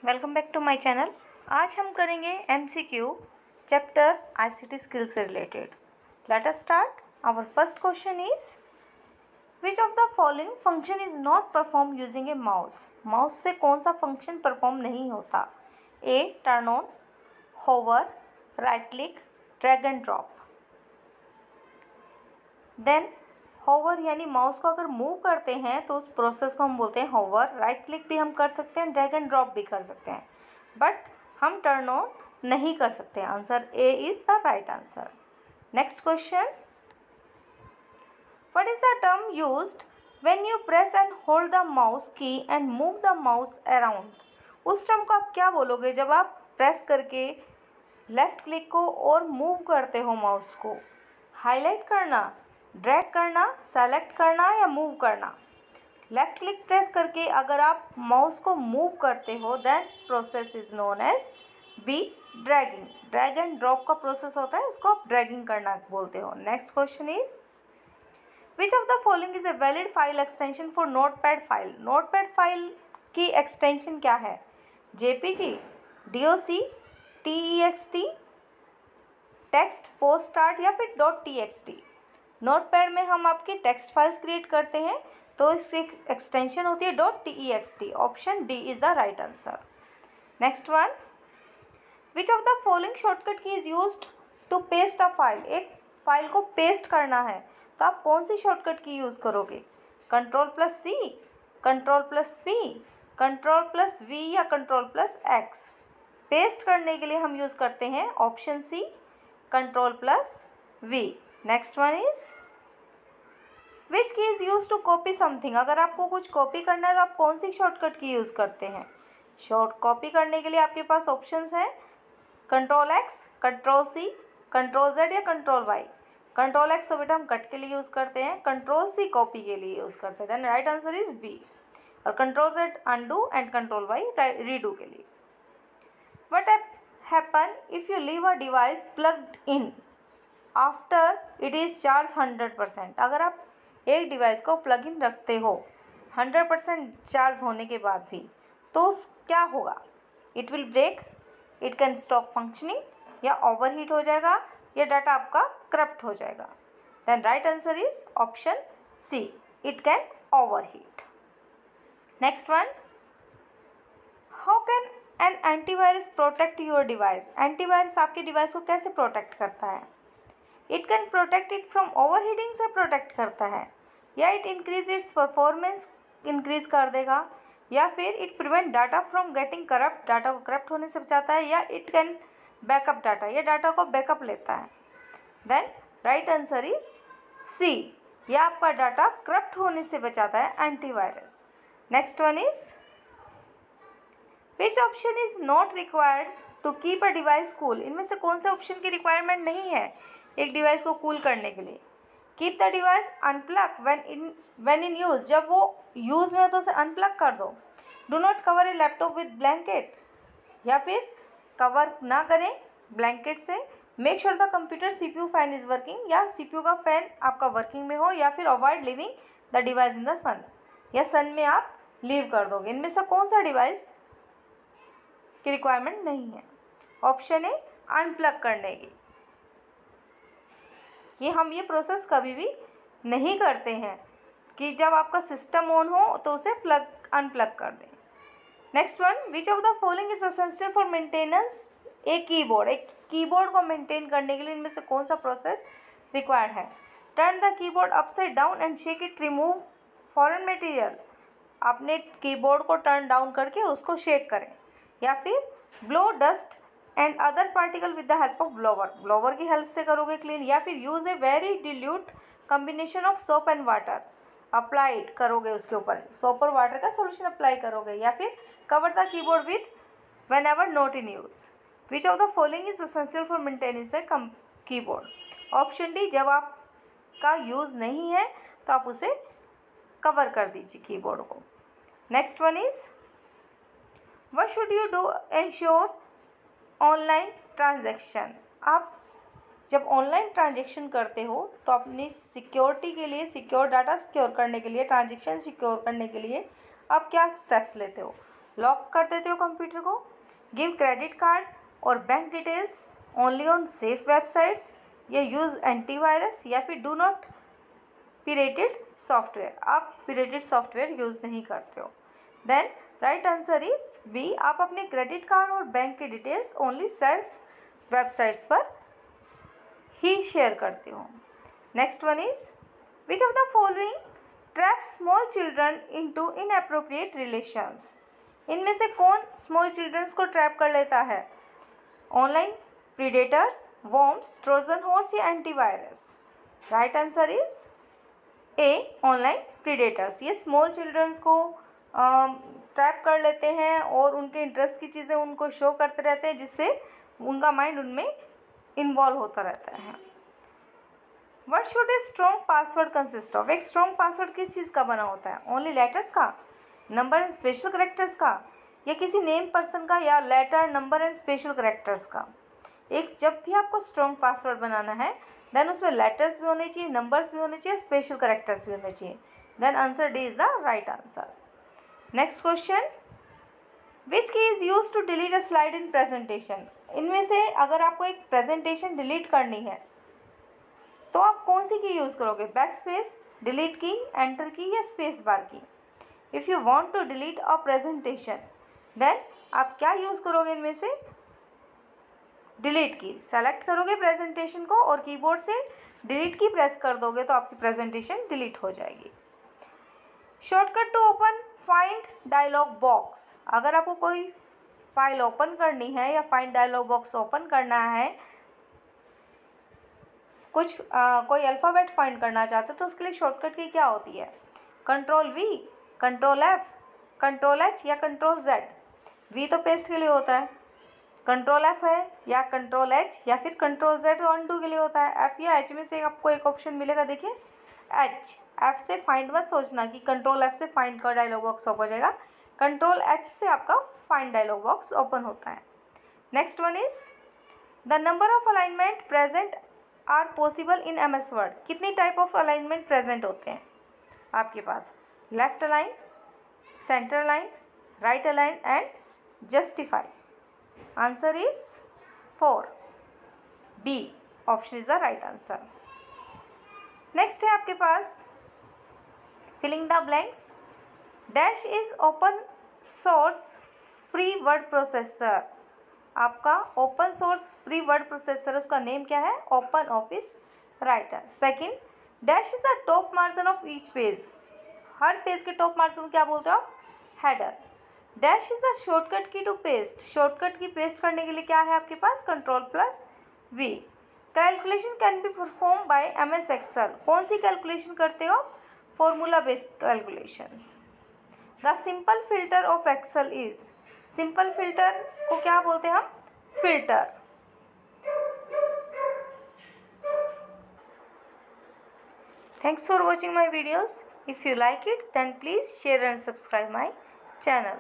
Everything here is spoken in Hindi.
Welcome back to my channel. आज हम करेंगे MCQ चैप्टर ICT स्किल्स से related. Let us start. Our first question is which of the following function is not perform using a mouse. Mouse से कौन सा फंक्शन परफॉर्म नहीं होता? A turn on, hover, right click, drag and drop. Then hover यानी माउस को अगर मूव करते हैं तो उस प्रोसेस को हम बोलते हैं होवर। राइट क्लिक भी हम कर सकते हैं, ड्रैग एंड ड्रॉप भी कर सकते हैं, बट हम टर्न ऑन नहीं कर सकते। Answer A is the right answer. Next question, what is the term used when you press and hold the mouse key and move the mouse around. उस टर्म को आप क्या बोलोगे जब आप प्रेस करके लेफ्ट क्लिक को और मूव करते हो माउस को? हाईलाइट करना, ड्रैग करना, सेलेक्ट करना या मूव करना? लेफ्ट क्लिक प्रेस करके अगर आप माउस को मूव करते हो then process is known as B dragging. Drag and drop का प्रोसेस होता है, उसको आप ड्रैगिंग करना बोलते हो। Next question is which of the following is a valid file extension for notepad file. Notepad file की एक्सटेंशन क्या है? JPG, DOC, TXT, text, post start या फिर .txt। नोटपैड में हम आपकी टेक्स्ट फाइल्स क्रिएट करते हैं तो इसकी एक्सटेंशन होती है .text। Option D is the right answer. Next one, which of the following shortcut key is used to paste a file. एक फाइल को पेस्ट करना है तो आप कौन सी शॉर्टकट की यूज़ करोगे? Ctrl+C, Ctrl+V, Ctrl+V या Ctrl+X। पेस्ट करने के लिए हम यूज़ करते हैं option C Ctrl+V। Next one is which key is use to copy something. अगर आपको कुछ कॉपी करना है तो आप कौन सी शॉर्टकट की यूज़ करते हैं? शॉर्ट कॉपी करने के लिए आपके पास ऑप्शंस हैं Ctrl+X, Ctrl+C, Ctrl+Z या Ctrl+Y। Ctrl+X तो बेटा हम कट के लिए यूज़ करते हैं, Ctrl+C कॉपी के लिए यूज़ करते हैं। Then right answer is B. और Ctrl+Z undo and Ctrl+Y redo के लिए। What happen if you leave a device plugged in after it is charged 100%। अगर आप एक डिवाइस को प्लग इन रखते हो 100% चार्ज होने के बाद भी तो क्या होगा? It will break, it can stop functioning या ओवरहीट हो जाएगा या डाटा आपका करप्ट हो जाएगा। Then right answer is option C, it can overheat. Next one, how can an antivirus protect your device. Antivirus आपके डिवाइस को कैसे प्रोटेक्ट करता है? It can protect it from overheating से प्रोटेक्ट करता है, या it increase its performance increase कर देगा, या फिर it prevent data from getting corrupt, data को करप्ट होने से बचाता है, या इट कैन बैकअप डाटा, या डाटा को बैकअप लेता है। Then right answer is C, या आपका डाटा करप्ट होने से बचाता है antivirus. Next one is which option is not required to keep a device cool. इनमें से कौन से ऑप्शन की रिक्वायरमेंट नहीं है एक डिवाइस को कूल करने के लिए? Keep the device unplug when in use. जब वो यूज़ में हो तो उसे अनप्लग कर दो। Do not cover a laptop with blanket, या फिर कवर ना करें ब्लैंकेट से। Make sure the computer CPU fan is working, या CPU का फैन आपका वर्किंग में हो, या फिर avoid living the device in the sun, या सन में आप लीव कर दोगे। इनमें से कौन सा डिवाइस की रिक्वायरमेंट नहीं है? ऑप्शन ए अनप्लग करने की। हम ये प्रोसेस कभी भी नहीं करते हैं कि जब आपका सिस्टम ऑन हो तो उसे अनप्लग कर दें। Next one, which of the following is essential for maintenance a keyboard. एक कीबोर्ड को मेंटेन करने के लिए इनमें से कौन सा प्रोसेस रिक्वायर्ड है? Turn the keyboard upside down and shake it, remove foreign material. आपने कीबोर्ड को टर्न डाउन करके उसको शेक करें, या फिर blow dust and other particle with the help of blower. Blower की हेल्प से करोगे क्लीन, या फिर use a very dilute combination of soap and water, applied करोगे उसके ऊपर सोप और वाटर का सोल्यूशन अप्लाई करोगे, या फिर cover the keyboard with when ever not in use. Which of the following is essential for maintenance a keyboard? Option D, जब आपका यूज़ नहीं है तो आप उसे कवर कर दीजिए कीबोर्ड को। Next one is what should you do ensure online transaction. आप जब ऑनलाइन ट्रांजैक्शन करते हो तो अपनी सिक्योरिटी के लिए, सिक्योर डाटा सिक्योर करने के लिए, ट्रांजैक्शन सिक्योर करने के लिए आप क्या स्टेप्स लेते हो? लॉक कर देते हो कंप्यूटर को। गिव क्रेडिट कार्ड और bank details only on safe websites, या यूज़ एंटीवायरस, या फिर डू नॉट पीरेटेड सॉफ्टवेयर, आप पीरेटेड सॉफ्टवेयर यूज़ नहीं करते हो। Then right answer is B, आप अपने क्रेडिट कार्ड और बैंक की डिटेल्स ओनली सेल्फ वेबसाइट्स पर ही शेयर करते हो। Next one is which of the following trap small children into inappropriate relations, इनमें से कौन स्मॉल चिल्ड्रंस को ट्रैप कर लेता है? Online predators, worms, Trojan horse या antivirus? Right answer is A, online predators. ये स्मॉल चिल्ड्रंस को ट्रैप कर लेते हैं और उनके इंटरेस्ट की चीज़ें उनको शो करते रहते हैं, जिससे उनका माइंड उनमें इन्वॉल्व होता रहता है। What should a strong password consist of, एक स्ट्रॉन्ग पासवर्ड किस चीज़ का बना होता है? ओनली लेटर्स का, नंबर एंड स्पेशल करेक्टर्स का, या किसी नेम पर्सन का, या letter, number and special characters का? एक जब भी आपको स्ट्रॉन्ग पासवर्ड बनाना है देन उसमें लेटर्स भी होने चाहिए, नंबर्स भी होने चाहिए, स्पेशल करेक्टर्स भी होने चाहिए। Then answer D is the right answer. Next question, which key is use to delete a slide in presentation, इनमें से अगर आपको एक प्रेजेंटेशन डिलीट करनी है तो आप कौन सी की यूज़ करोगे? Back space, delete key, enter key, या space bar key? If you want to delete a presentation then आप क्या यूज़ करोगे? इनमें से डिलीट की सेलेक्ट करोगे प्रेजेंटेशन को और कीबोर्ड से डिलीट की प्रेस कर दोगे तो आपकी प्रेजेंटेशन डिलीट हो जाएगी। Shortcut to open find dialog box, अगर आपको कोई फाइल ओपन करनी है या फाइंड डायलॉग बॉक्स ओपन करना है, कोई अल्फ़ाबेट फाइंड करना चाहते हो तो उसके लिए शॉर्टकट की क्या होती है? Control we, control F, control H या कंट्रोल जेड? वी तो पेस्ट के लिए होता है, कंट्रोल एफ है या कंट्रोल एच या फिर कंट्रोल जेड अनडू के लिए होता है। एफ या एच में से आपको एक ऑप्शन मिलेगा, देखिए एच। एफ से फाइंड मत सोचना कि कंट्रोल एफ से फाइंड का डायलॉग बॉक्स ओपन हो जाएगा, कंट्रोल एच से आपका फाइंड डायलॉग बॉक्स ओपन होता है। Next one is the number of alignment present are possible in M S Word, कितनी टाइप ऑफ अलाइनमेंट प्रेजेंट होते हैं आपके पास? Left align, centre align, right align and justify. Answer is 4, B option is the right answer. Next है आपके पास filling the blanks. Dash is open source free word processor, आपका open source free word processor उसका नेम क्या है? Open office writer. Second, dash is the top margin of each page, हर पेज के टॉप मार्जिन क्या बोलते हो आप? Header. Dash is the shortcut key to paste, shortcut key paste करने के लिए क्या है आपके पास? Control plus V. Calculation can be perform by M S Excel, कौन सी कैलकुलेशन करते हो? Formula based calculations. The simple filter of Excel is, simple filter को क्या बोलते हैं हम? Filter. Thanks for watching my videos. If you like it then please share and subscribe my channel.